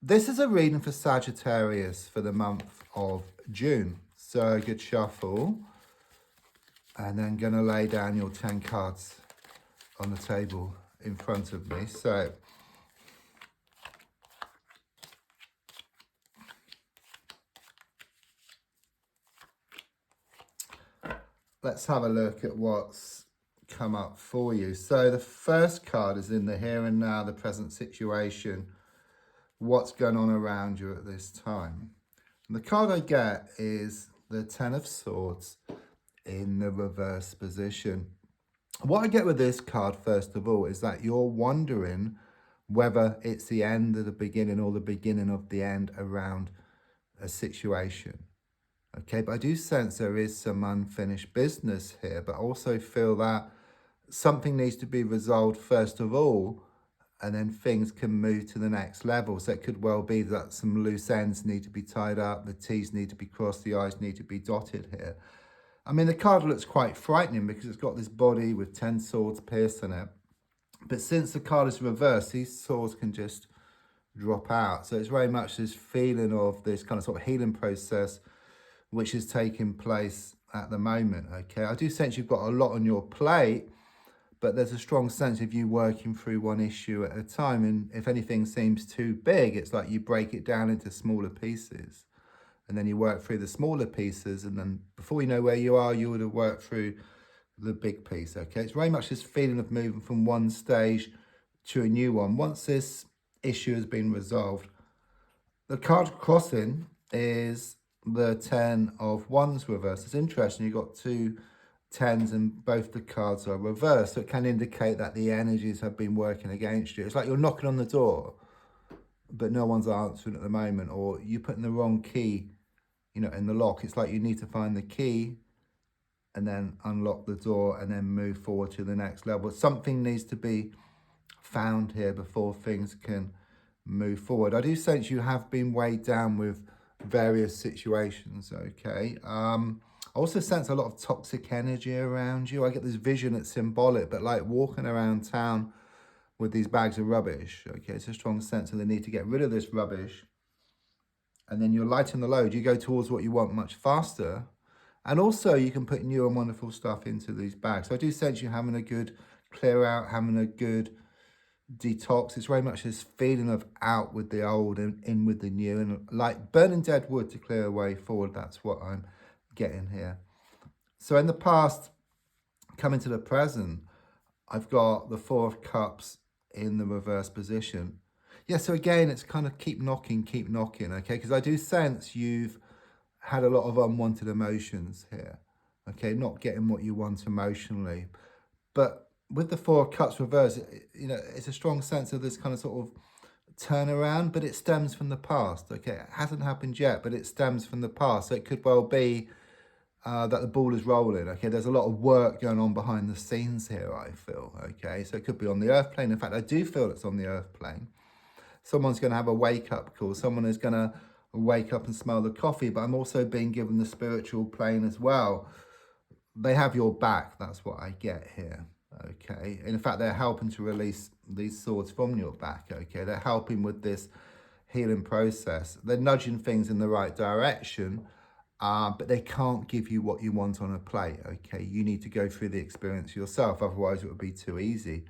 This is a reading for Sagittarius for the month of June. So good shuffle. And then going to lay down your 10 cards on the table in front of me. So let's have a look at what's come up for you. So the first card is in the here and now, the present situation, what's going on around you at this time. And the card I get is the 10 of Swords in the reverse position. What I get with this card, first of all, is that you're wondering whether it's the end of the beginning or the beginning of the end around a situation. Okay, but I do sense there is some unfinished business here, but also feel that something needs to be resolved first of all, and then things can move to the next level. So it could well be that some loose ends need to be tied up, the T's need to be crossed, the I's need to be dotted here. I mean, the card looks quite frightening because it's got this body with 10 swords piercing it. But since the card is reversed, these swords can just drop out. So it's very much this feeling of this kind of sort of healing process which is taking place at the moment, okay? I do sense you've got a lot on your plate, but there's a strong sense of you working through one issue at a time. And if anything seems too big, it's like you break it down into smaller pieces. And then you work through the smaller pieces, and then before you know where you are, you would have worked through the big piece, okay? It's very much this feeling of moving from one stage to a new one. Once this issue has been resolved, the card crossing is the 10 of Wands reversed. It's interesting, you've got two 10s and both the cards are reversed. So it can indicate that the energies have been working against you. It's like you're knocking on the door, but no one's answering at the moment, or you're putting the wrong key, in the lock. It's like you need to find the key and then unlock the door and then move forward to the next level. Something needs to be found here before things can move forward. I do sense you have been weighed down with various situations, okay? I also sense a lot of toxic energy around you. I get this vision that's symbolic, but like walking around town with these bags of rubbish, okay? It's a strong sense of the need to get rid of this rubbish. And then you're lighting the load. You go towards what you want much faster. And also you can put new and wonderful stuff into these bags. So I do sense you having a good clear out, having a good detox. It's very much this feeling of out with the old and in with the new, and like burning dead wood to clear a way forward. That's what I'm getting here. So in the past, coming to the present, I've got the 4 of Cups in the reverse position. Yeah, so again, it's kind of keep knocking, okay? Because I do sense you've had a lot of unwanted emotions here, okay? Not getting what you want emotionally. But with the 4 of Cups reversed, it's a strong sense of this kind of sort of turnaround, but it stems from the past, okay? It hasn't happened yet, but it stems from the past. So it could well be that the ball is rolling, okay? There's a lot of work going on behind the scenes here, I feel, okay? So it could be on the earth plane. In fact, I do feel it's on the earth plane. Someone's going to have a wake-up call. Someone is going to wake up and smell the coffee, but I'm also being given the spiritual plane as well. They have your back. That's what I get here, okay? In fact, they're helping to release these swords from your back, okay? They're helping with this healing process. They're nudging things in the right direction, but they can't give you what you want on a plate, okay? You need to go through the experience yourself, otherwise it would be too easy.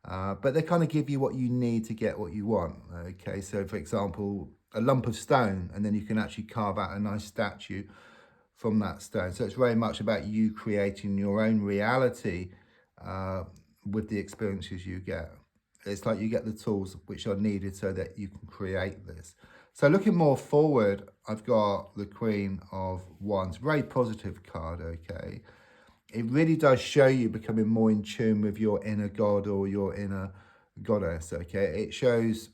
But they kind of give you what you need to get what you want, okay? So, for example, a lump of stone, and then you can actually carve out a nice statue from that stone. So it's very much about you creating your own reality with the experiences you get. It's like you get the tools which are needed so that you can create this. So looking more forward, I've got the Queen of Wands, very positive card, okay? It really does show you becoming more in tune with your inner god or your inner goddess, okay? It shows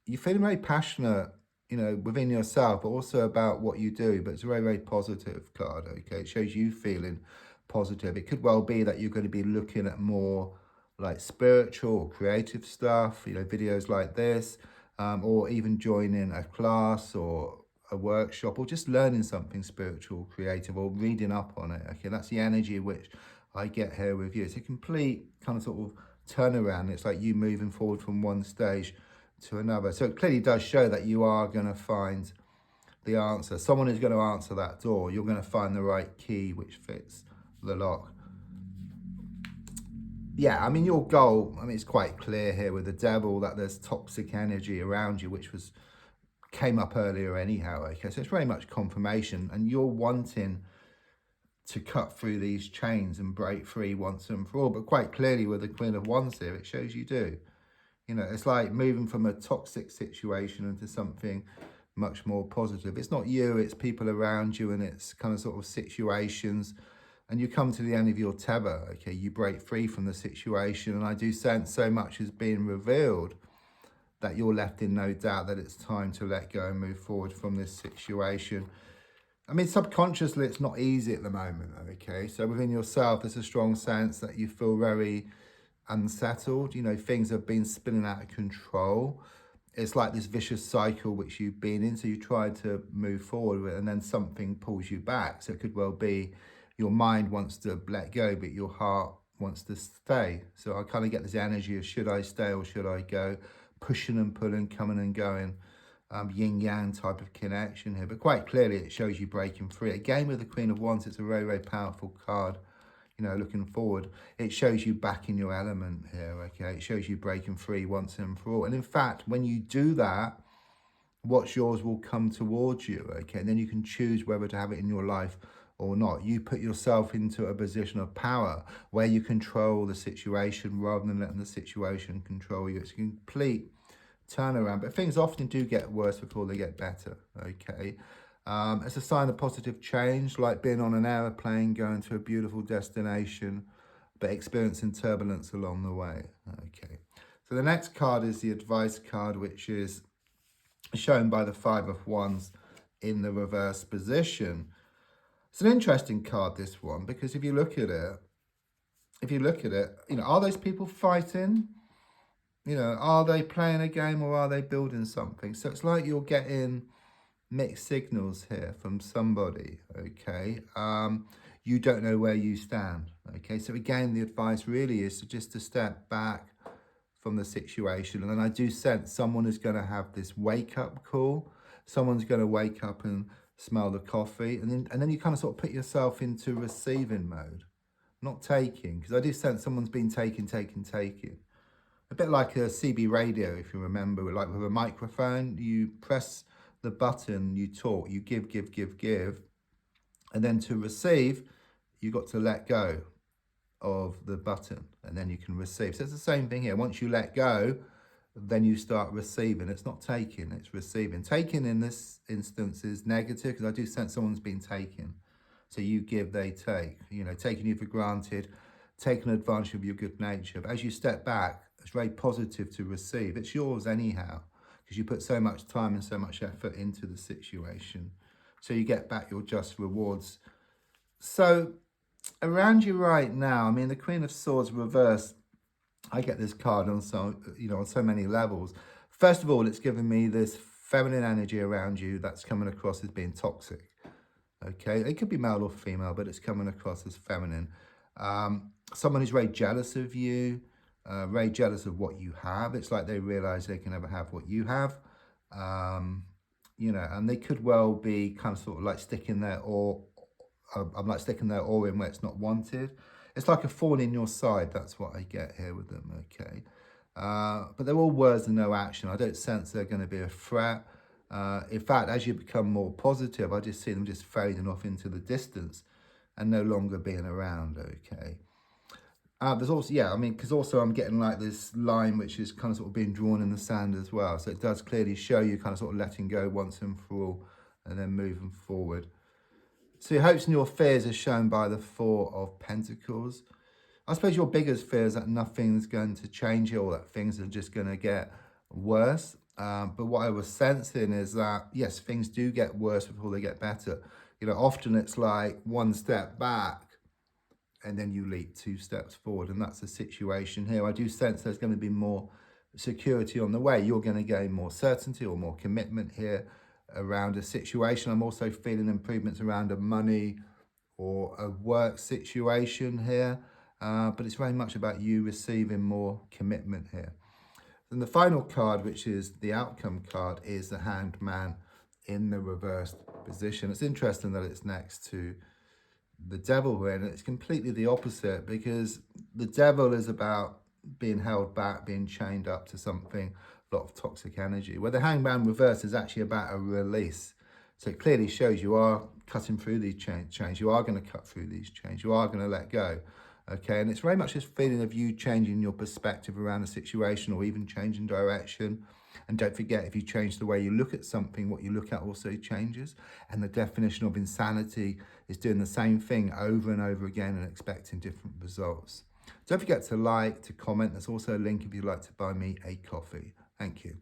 you feeling very passionate, within yourself, but also about what you do. But it's a very, very positive card, okay? It shows you feeling positive. It could well be that you're going to be looking at more like spiritual or creative stuff, videos like this, or even joining a class or a workshop, or just learning something spiritual, creative, or reading up on it, okay? That's the energy which I get here with you. It's a complete kind of sort of turnaround. It's like you moving forward from one stage to another. So it clearly does show that you are going to find the answer. Someone is going to answer that door. You're going to find the right key which fits the lock. Yeah, I mean, your goal, I mean, it's quite clear here with the devil that there's toxic energy around you, which came up earlier anyhow. Okay, so it's very much confirmation, and you're wanting to cut through these chains and break free once and for all. But quite clearly with the Queen of Wands here, it shows you do. You know, it's like moving from a toxic situation into something much more positive. It's not you, it's people around you, and it's kind of sort of situations. And you come to the end of your tether, okay? You break free from the situation. And I do sense so much is being revealed that you're left in no doubt that it's time to let go and move forward from this situation. I mean, subconsciously, it's not easy at the moment, okay? So within yourself, there's a strong sense that you feel very unsettled. You know, things have been spinning out of control. It's like this vicious cycle which you've been in. So you try to move forward with it, and then something pulls you back. So it could well be your mind wants to let go, but your heart wants to stay. So I kind of get this energy of should I stay or should I go? Pushing and pulling, coming and going. Yin-yang type of connection here. But quite clearly it shows you breaking free. Again, with the Queen of Wands, it's a very, very powerful card. You know, looking forward, it shows you back in your element here, okay? It shows you breaking free once and for all. And in fact, when you do that, what's yours will come towards you, okay? And then you can choose whether to have it in your life or not. You put yourself into a position of power where you control the situation rather than letting the situation control you. It's a complete turnaround, but things often do get worse before they get better, okay? It's a sign of positive change, like being on an aeroplane going to a beautiful destination, but experiencing turbulence along the way, okay? So the next card is the advice card, which is shown by the Five of Wands in the reverse position. It's an interesting card, this one, because if you look at it, you know, are those people fighting? You know, are they playing a game or are they building something? So it's like you're getting mixed signals here from somebody, okay? You don't know where you stand, okay? So again, the advice really is to step back from the situation. And then I do sense someone is going to have this wake-up call. Someone's going to wake up and smell the coffee. And then you kind of sort of put yourself into receiving mode, not taking. Because I do sense someone's been taking. A bit like a CB radio, if you remember, like with a microphone, you press the button, you talk, you give. And then to receive, you got to let go of the button and then you can receive. So it's the same thing here. Once you let go, then you start receiving. It's not taking, it's receiving. Taking in this instance is negative because I do sense someone's been taken. So you give, they take, you know, taking you for granted, taking advantage of your good nature. But as you step back, it's very positive to receive. It's yours anyhow because you put so much time and so much effort into the situation. So you get back your just rewards. So around you right now, I mean, the Queen of Swords reverse, I get this card on on so many levels. First of all, it's given me this feminine energy around you that's coming across as being toxic. Okay, it could be male or female, but it's coming across as feminine. Someone who's very jealous of you, very jealous of what you have. It's like they realize they can never have what you have. You know, and they could well be kind of sort of like sticking their oar. I'm like sticking their oar in where it's not wanted. It's like a thorn in your side. That's what I get here with them, okay? But they're all words and no action. I don't sense they're going to be a threat. In fact, as you become more positive, I just see them just fading off into the distance and no longer being around, okay? There's also, yeah, I mean, because also I'm getting like this line which is kind of sort of being drawn in the sand as well. So it does clearly show you kind of sort of letting go once and for all and then moving forward. So your hopes and your fears are shown by the Four of Pentacles. I suppose your biggest fear is that nothing's going to change or that things are just going to get worse. But what I was sensing is that, yes, things do get worse before they get better. You know, often it's like one step back and then you leap 2 steps forward. And that's the situation here. I do sense there's going to be more security on the way. You're going to gain more certainty or more commitment here around a situation. I'm also feeling improvements around a money or a work situation here. But it's very much about you receiving more commitment here. And the final card, which is the outcome card, is the Hanged Man in the reversed position. It's interesting that it's next to the Devil here, and it's completely the opposite, because the Devil is about being held back, being chained up to something, a lot of toxic energy, where the Hangman reverse is actually about a release. So it clearly shows you are cutting through these chains, you are going to cut through these chains, you are going to let go. Okay, and it's very much this feeling of you changing your perspective around the situation, or even changing direction. And don't forget, if you change the way you look at something, what you look at also changes. And the definition of insanity is doing the same thing over and over again and expecting different results. Don't forget to like, to comment. There's also a link if you'd like to buy me a coffee. Thank you.